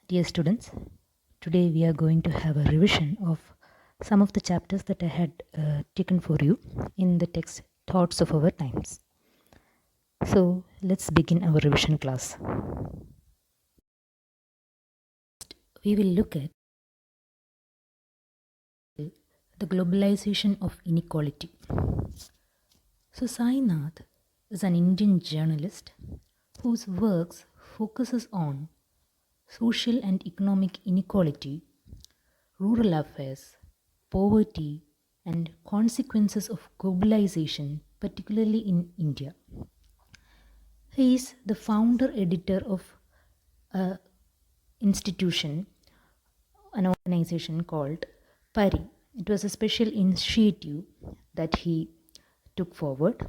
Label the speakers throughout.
Speaker 1: Dear students, today we are going to have a revision of some of the chapters that I had taken for you in the text Thoughts of Our Times. So let's begin our revision class. We will look at the globalization of inequality. So Sainath is an Indian journalist whose works focuses on social and economic inequality, rural affairs, poverty, and consequences of globalization, particularly in India. He is the founder editor of an institution, an organization called PARI. It was a special initiative that he took forward,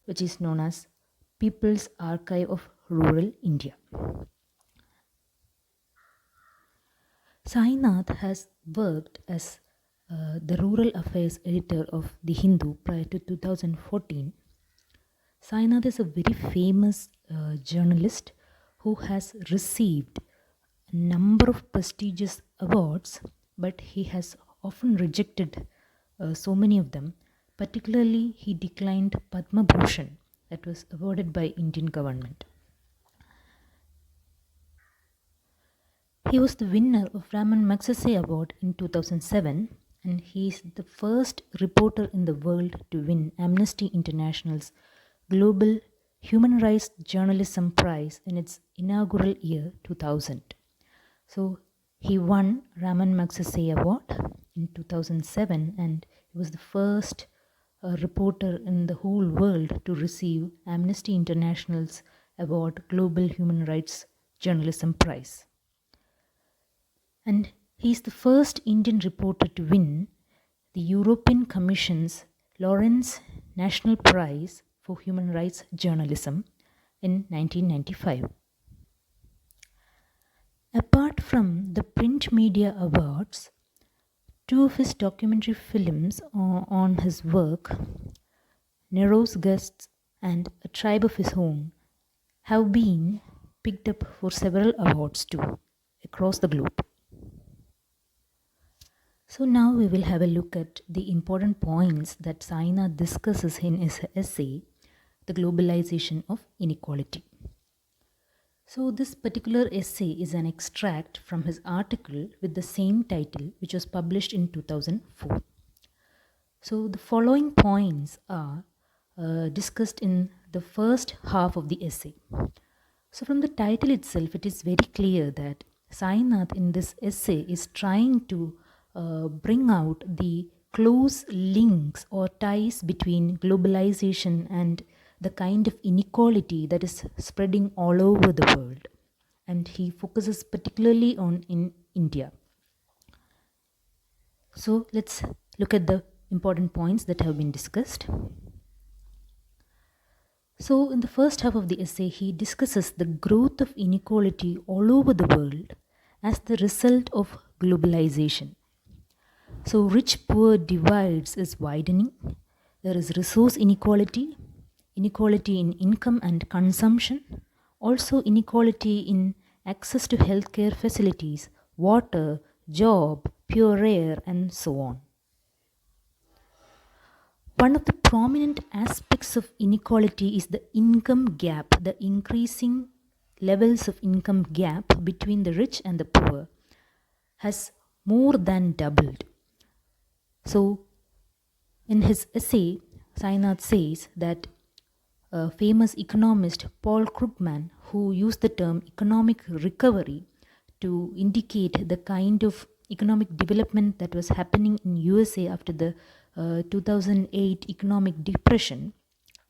Speaker 1: which is known as People's Archive of Rural India. Sainath has worked as the rural affairs editor of The Hindu prior to 2014. Sainath is a very famous journalist who has received a number of prestigious awards, but he has often rejected so many of them. Particularly, he declined Padma Bhushan that was awarded by Indian government. He was the winner of Raman Magsaysay Award in 2007, and he is the first reporter in the world to win Amnesty International's Global Human Rights Journalism Prize in its inaugural year 2000. So he won Raman Magsaysay Award in 2007, and he was the first reporter in the whole world to receive Amnesty International's award Global Human Rights Journalism Prize. And he is the first Indian reporter to win the European Commission's Lawrence National Prize for Human Rights Journalism in 1995. Apart from the print media awards, two of his documentary films on his work, Nero's Guests and A Tribe of His Own, have been picked up for several awards too across the globe. So now we will have a look at the important points that Sainath discusses in his essay, The Globalization of Inequality. So this particular essay is an extract from his article with the same title, which was published in 2004. So the following points are discussed in the first half of the essay. So from the title itself, it is very clear that Sainath in this essay is trying to bring out the close links or ties between globalization and the kind of inequality that is spreading all over the world. And he focuses particularly on in India. So let's look at the important points that have been discussed. So in the first half of the essay, he discusses the growth of inequality all over the world as the result of globalization. So rich-poor divides is widening. There is resource inequality, inequality in income and consumption, also inequality in access to healthcare facilities, water, job, pure air, and so on. One of the prominent aspects of inequality is the income gap, the increasing levels of income gap between the rich and the poor has more than doubled. So, in his essay, Sainath says that a famous economist, Paul Krugman, who used the term economic recovery to indicate the kind of economic development that was happening in USA after the 2008 economic depression,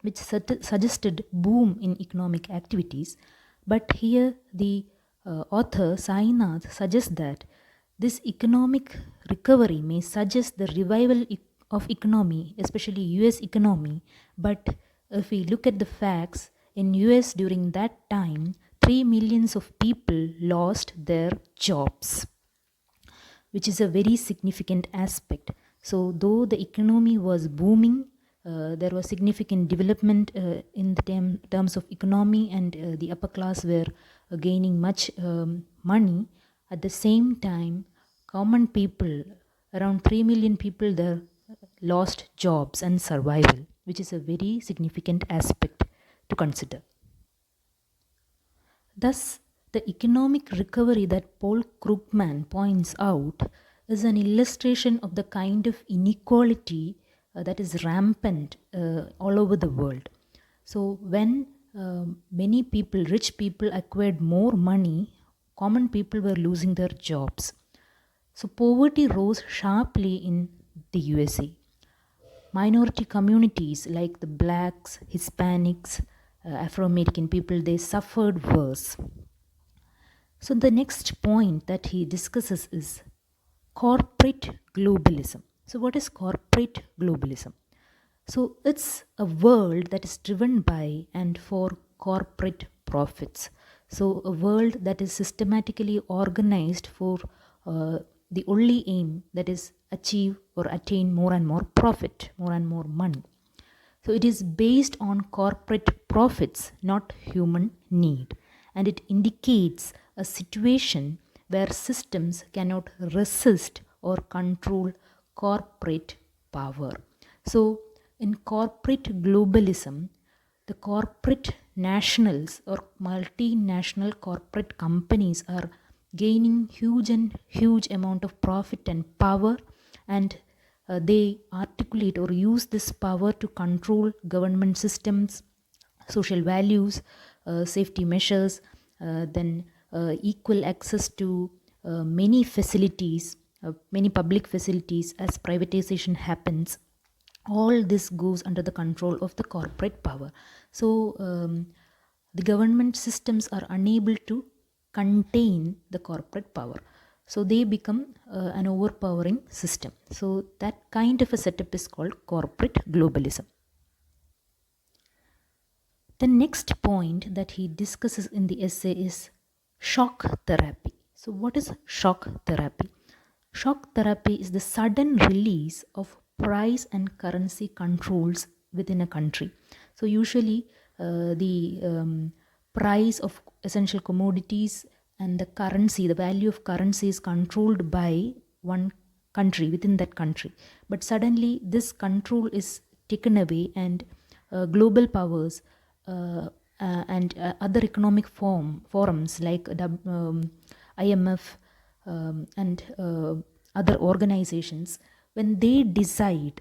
Speaker 1: which suggested boom in economic activities. But here the author Sainath suggests that this economic recovery may suggest the revival of economy, especially US economy, but if we look at the facts, in US during that time, 3 million of people lost their jobs, which is a very significant aspect. So though the economy was booming, there was significant development in the terms of economy, and the upper class were gaining much money. At the same time, common people, around 3 million people there, lost jobs and survival, which is a very significant aspect to consider. Thus, the economic recovery that Paul Krugman points out is an illustration of the kind of inequality that is rampant all over the world. So, when many people, rich people, acquired more money, common people were losing their jobs. So, poverty rose sharply in the USA. Minority communities like the blacks, Hispanics, Afro-American people, they suffered worse. So the next point that he discusses is corporate globalism. So what is corporate globalism? So it's a world that is driven by and for corporate profits. So a world that is systematically organized for the only aim, that is achieve or attain more and more profit, more and more money. So it is based on corporate profits, not human need. And it indicates a situation where systems cannot resist or control corporate power. So in corporate globalism, the corporate nationals or multinational corporate companies are gaining huge amount of profit and power, and they articulate or use this power to control government systems, social values, safety measures, then equal access to many facilities, many public facilities as privatization happens. All this goes under the control of the corporate power. So the government systems are unable to contain the corporate power, so they become an overpowering system. So that kind of a setup is called corporate globalism. The next point that he discusses in the essay is shock therapy. So what is shock therapy? Shock therapy is the sudden release of price and currency controls within a country. So usually the price of essential commodities and the currency, the value of currency is controlled by one country within that country. But suddenly this control is taken away, and global powers and other economic forums like IMF and other organizations, when they decide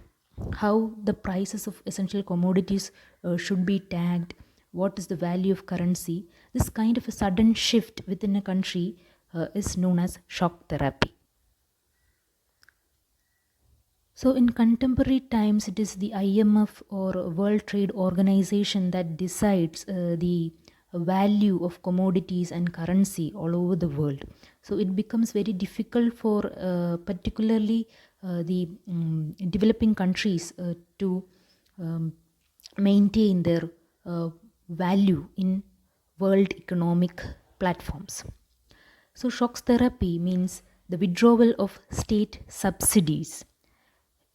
Speaker 1: how the prices of essential commodities should be tagged, what is the value of currency, this kind of a sudden shift within a country is known as shock therapy. So in contemporary times, it is the IMF or World Trade Organization that decides the value of commodities and currency all over the world. So it becomes very difficult for particularly the developing countries to maintain their value in world economic platforms. So shocks therapy means the withdrawal of state subsidies.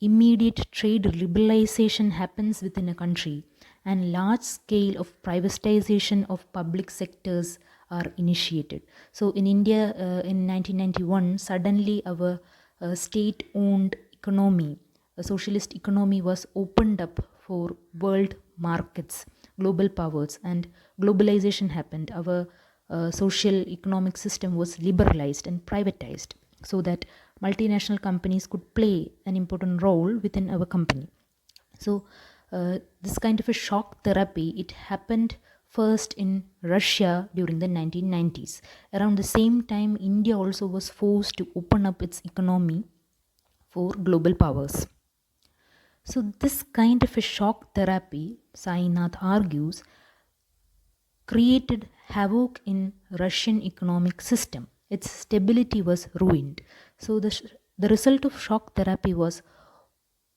Speaker 1: Immediate trade liberalization happens within a country, and large scale of privatization of public sectors are initiated. So in India in 1991, suddenly our state-owned economy, a socialist economy, was opened up for world markets, global powers, and globalization happened. Our social economic system was liberalized and privatized so that multinational companies could play an important role within our company. So this kind of a shock therapy, it happened first in Russia during the 1990s. Around the same time, India also was forced to open up its economy for global powers. So this kind of a shock therapy, Sainath argues, created havoc in Russian economic system. Its stability was ruined. So the result of shock therapy was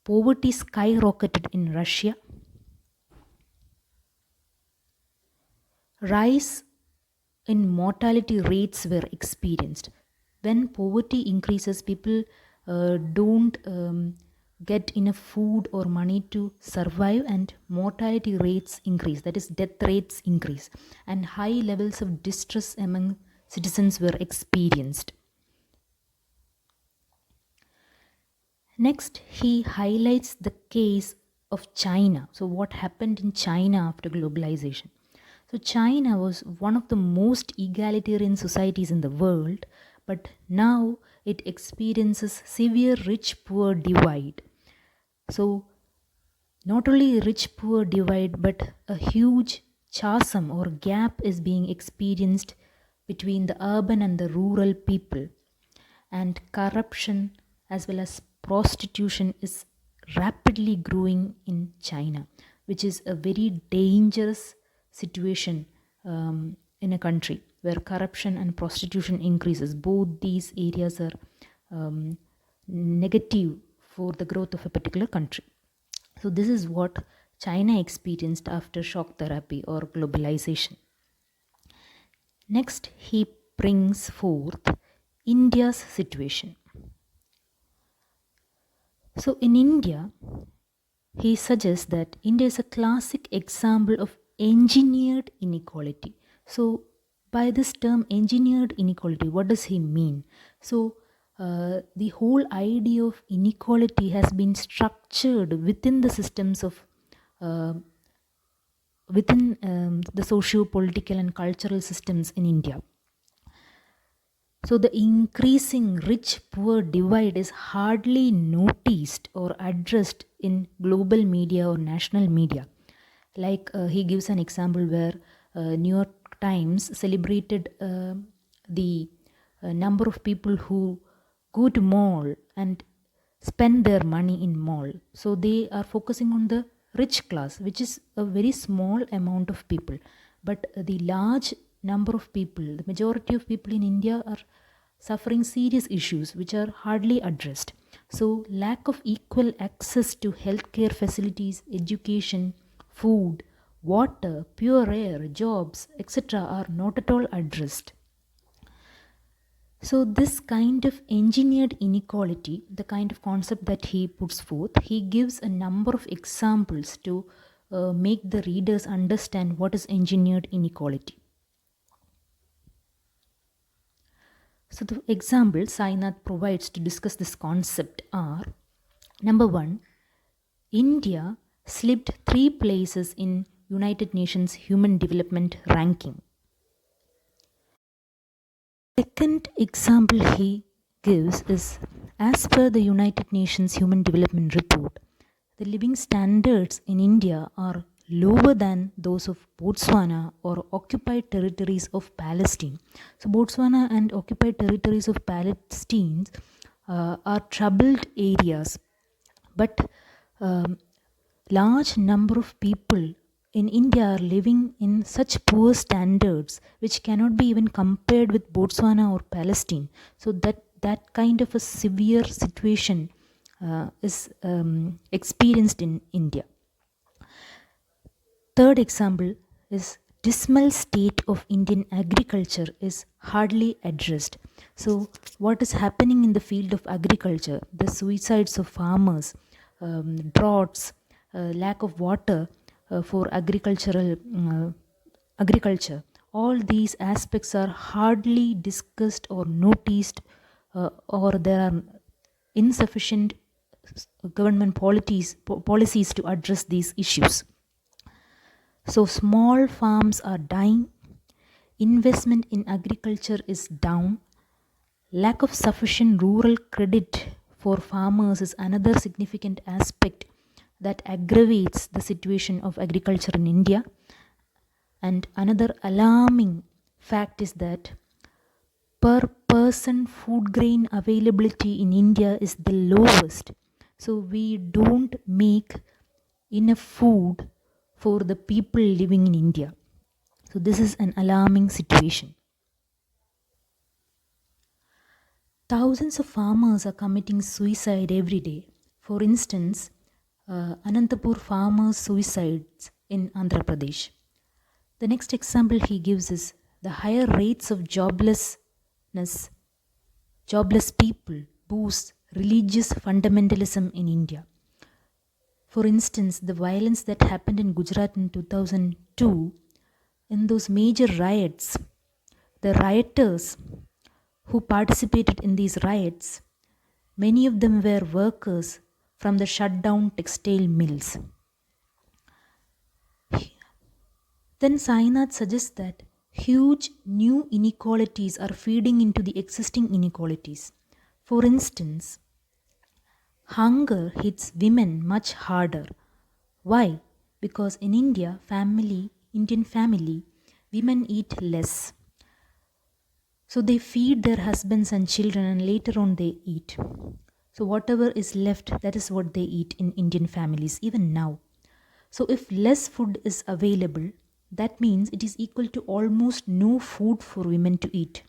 Speaker 1: poverty skyrocketed in Russia. Rise in mortality rates were experienced. When poverty increases, people don't get enough food or money to survive, and mortality rates increase, that is, death rates increase, and high levels of distress among citizens were experienced. Next, he highlights the case of China. So, what happened in China after globalization? So, China was one of the most egalitarian societies in the world, but now it experiences severe rich poor divide. So, not only rich poor divide, but a huge chasm or gap is being experienced between the urban and the rural people, and corruption as well as prostitution is rapidly growing in China, which is a very dangerous situation in a country where corruption and prostitution increases. Both these areas are negative for the growth of a particular country. So, this is what China experienced after shock therapy or globalization. Next, he brings forth India's situation. So, in India, he suggests that India is a classic example of engineered inequality. So, by this term engineered inequality, what does he mean? So, the whole idea of inequality has been structured within the systems of within the socio-political and cultural systems in India. So the increasing rich-poor divide is hardly noticed or addressed in global media or national media. Like he gives an example where New York Times celebrated the number of people who go to mall and spend their money in mall. So they are focusing on the rich class, which is a very small amount of people. But the large number of people, the majority of people in India are suffering serious issues which are hardly addressed. So lack of equal access to healthcare facilities, education, food, water, pure air, jobs, etc. are not at all addressed. So, this kind of engineered inequality, the kind of concept that he puts forth, he gives a number of examples to make the readers understand what is engineered inequality. So, the examples Sainath provides to discuss this concept are: number one, India slipped 3 places in United Nations Human Development Ranking. Second example he gives is, as per the United Nations Human Development Report, the living standards in India are lower than those of Botswana or occupied territories of Palestine. So, Botswana and occupied territories of Palestine are troubled areas, but large number of people in India are living in such poor standards which cannot be even compared with Botswana or Palestine. So that kind of a severe situation is experienced in India. Third example is dismal state of Indian agriculture is hardly addressed. So what is happening in the field of agriculture, the suicides of farmers, droughts, lack of water for agriculture, all these aspects are hardly discussed or noticed, or there are insufficient government policies to address these issues. So small farms are dying, investment in agriculture is down, lack of sufficient rural credit for farmers is another significant aspect that aggravates the situation of agriculture in India. And another alarming fact is that per person food grain availability in India is the lowest. So we don't make enough food for the people living in India. So this is an alarming situation. Thousands of farmers are committing suicide every day. For instance, Anantapur farmers' suicides in Andhra Pradesh. The next example he gives is the higher rates of jobless people boost religious fundamentalism in India. For instance, the violence that happened in Gujarat in 2002, in those major riots, the rioters who participated in these riots, many of them were workers from the shut down textile mills. Then Sainath suggests that huge new inequalities are feeding into the existing inequalities. For instance, hunger hits women much harder. Why? Because in Indian family, women eat less. So they feed their husbands and children and later on they eat. So whatever is left, that is what they eat in Indian families, even now. So if less food is available, that means it is equal to almost no food for women to eat.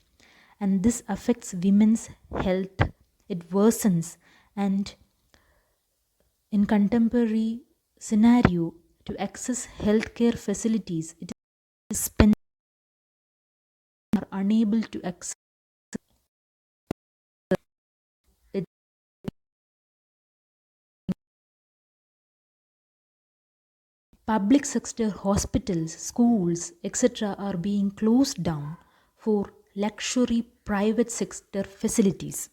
Speaker 1: And this affects women's health. It worsens, and in contemporary scenario, to access healthcare facilities, it is spent are unable to access it. Public sector hospitals, schools, etc. are being closed down for luxury private sector facilities.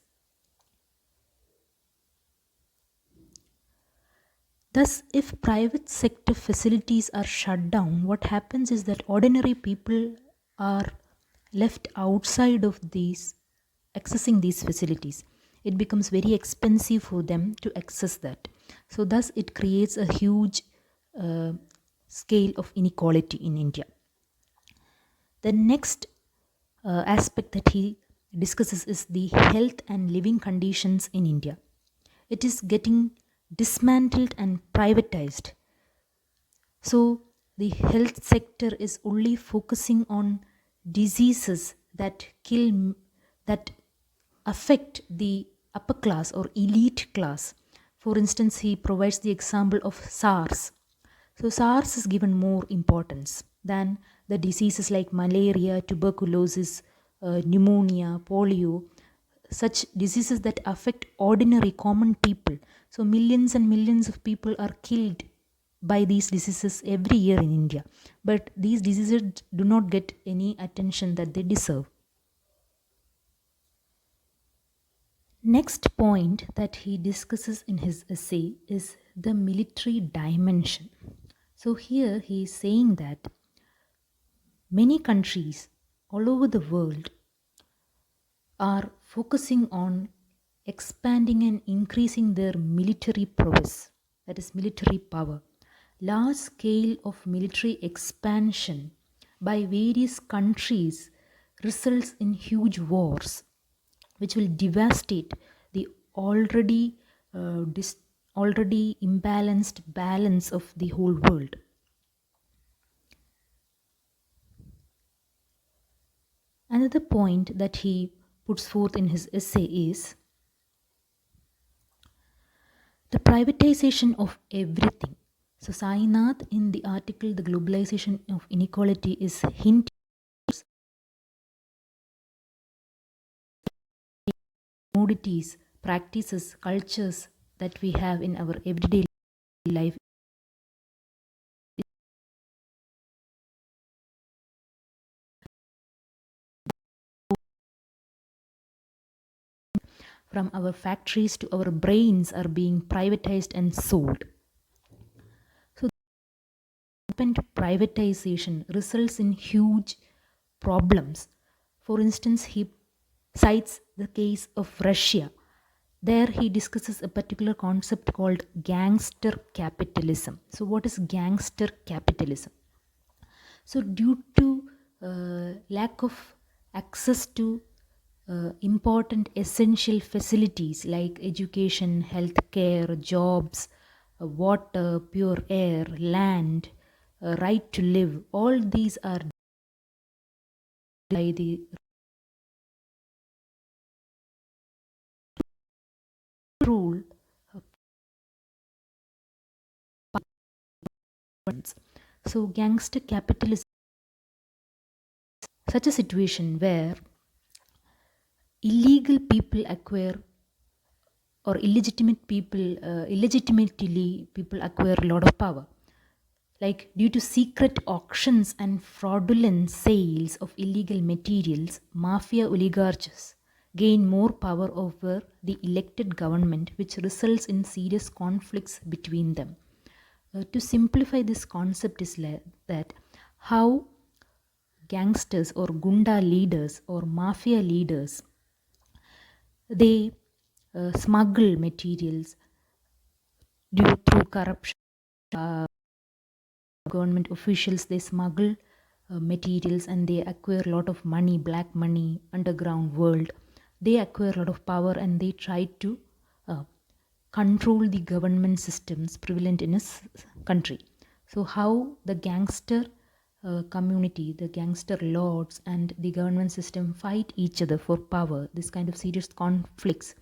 Speaker 1: Thus, if private sector facilities are shut down, what happens is that ordinary people are left outside of these, accessing these facilities. It becomes very expensive for them to access that. So, thus, it creates a huge scale of inequality in India. The next aspect that he discusses is the health and living conditions in India. It is getting dismantled and privatized. So the health sector is only focusing on diseases that that affect the upper class or elite class. For instance, he provides the example of SARS. So SARS is given more importance than the diseases like malaria, tuberculosis, pneumonia, polio, such diseases that affect ordinary common people. So millions and millions of people are killed by these diseases every year in India. But these diseases do not get any attention that they deserve. Next point that he discusses in his essay is the military dimension. So here he is saying that many countries all over the world are focusing on expanding and increasing their military prowess, that is, military power. Large scale of military expansion by various countries results in huge wars, which will devastate the already imbalanced balance of the whole world. Another point that he puts forth in his essay is the privatization of everything. So Sainath in the article The Globalization of Inequality is hinting commodities, practices, cultures that we have in our everyday life from our factories to our brains are being privatized and sold. So privatization results in huge problems. For instance, he cites the case of Russia. There he discusses a particular concept called gangster capitalism. So what is gangster capitalism? So due to lack of access to important essential facilities like education, healthcare, jobs, water, pure air, land, right to live, all these are by the rule. So gangster capitalism is such a situation where illegal people acquire or illegitimately people acquire a lot of power. Like due to secret auctions and fraudulent sales of illegal materials, mafia oligarchs gain more power over the elected government, which results in serious conflicts between them. To simplify this concept is that how gangsters or gunda leaders or mafia leaders, they smuggle materials through corruption. Government officials, they smuggle materials and they acquire a lot of money, black money, underground world. They acquire a lot of power and they try to uh, control the government systems prevalent in a country. So how the gangster community, the gangster lords and the government system fight each other for power, this kind of serious conflicts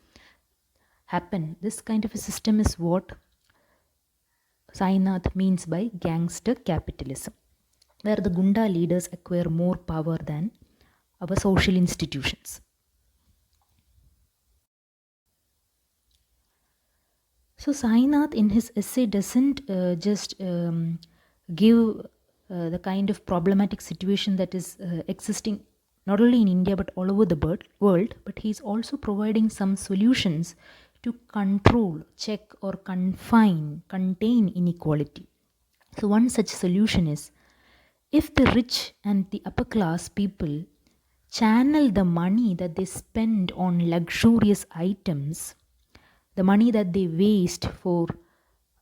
Speaker 1: happen. This kind of a system is what Sainath means by gangster capitalism, where the gunda leaders acquire more power than our social institutions. So Sainath in his essay doesn't just give the kind of problematic situation that is existing not only in India but all over the world, but he's also providing some solutions to control, check or contain inequality. So one such solution is, if the rich and the upper class people channel the money that they spend on luxurious items, the money that they waste for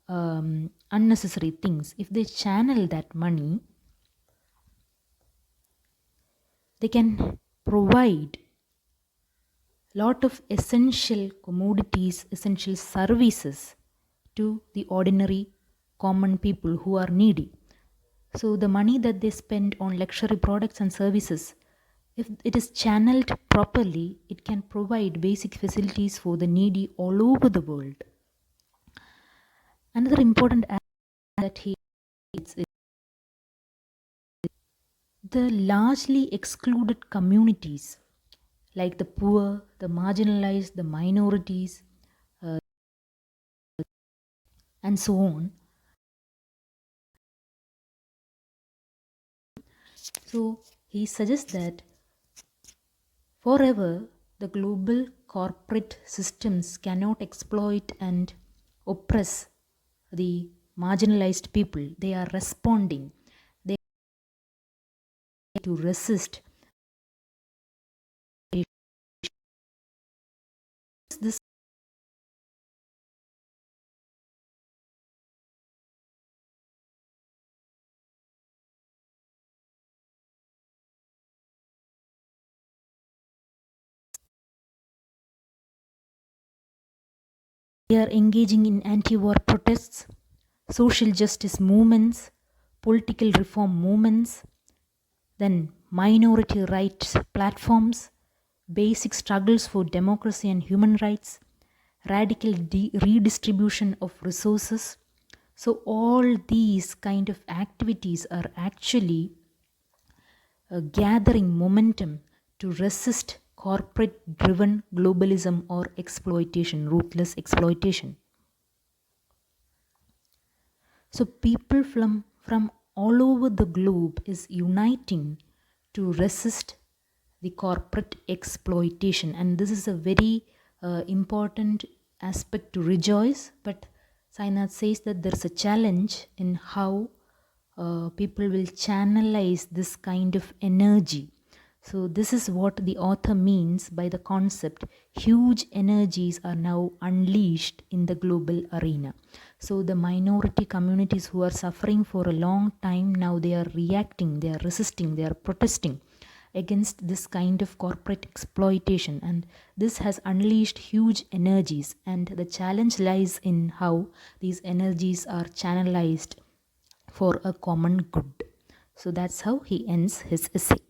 Speaker 1: unnecessary things, if they channel that money, they can provide lot of essential commodities, essential services to the ordinary common people who are needy. So the money that they spend on luxury products and services, if it is channeled properly, it can provide basic facilities for the needy all over the world. Another important aspect that he is the largely excluded communities like the poor, the marginalized, the minorities, and so on. So he suggests that forever the global corporate systems cannot exploit and oppress the marginalized people. They are responding. They to resist this. They are engaging in anti-war protests, social justice movements, political reform movements, then minority rights platforms, basic struggles for democracy and human rights, radical redistribution of resources. So all these kind of activities are actually gathering momentum to resist corporate driven globalism or exploitation, ruthless exploitation. So people from all over the globe is uniting to resist the corporate exploitation, and this is a very important aspect to rejoice. But Sainath says that there's a challenge in how people will channelize this kind of energy. So this is what the author means by the concept huge energies are now unleashed in the global arena. So the minority communities who are suffering for a long time, now they are reacting, they are resisting, they are protesting against this kind of corporate exploitation, and this has unleashed huge energies, and the challenge lies in how these energies are channelized for a common good. So that's how he ends his essay.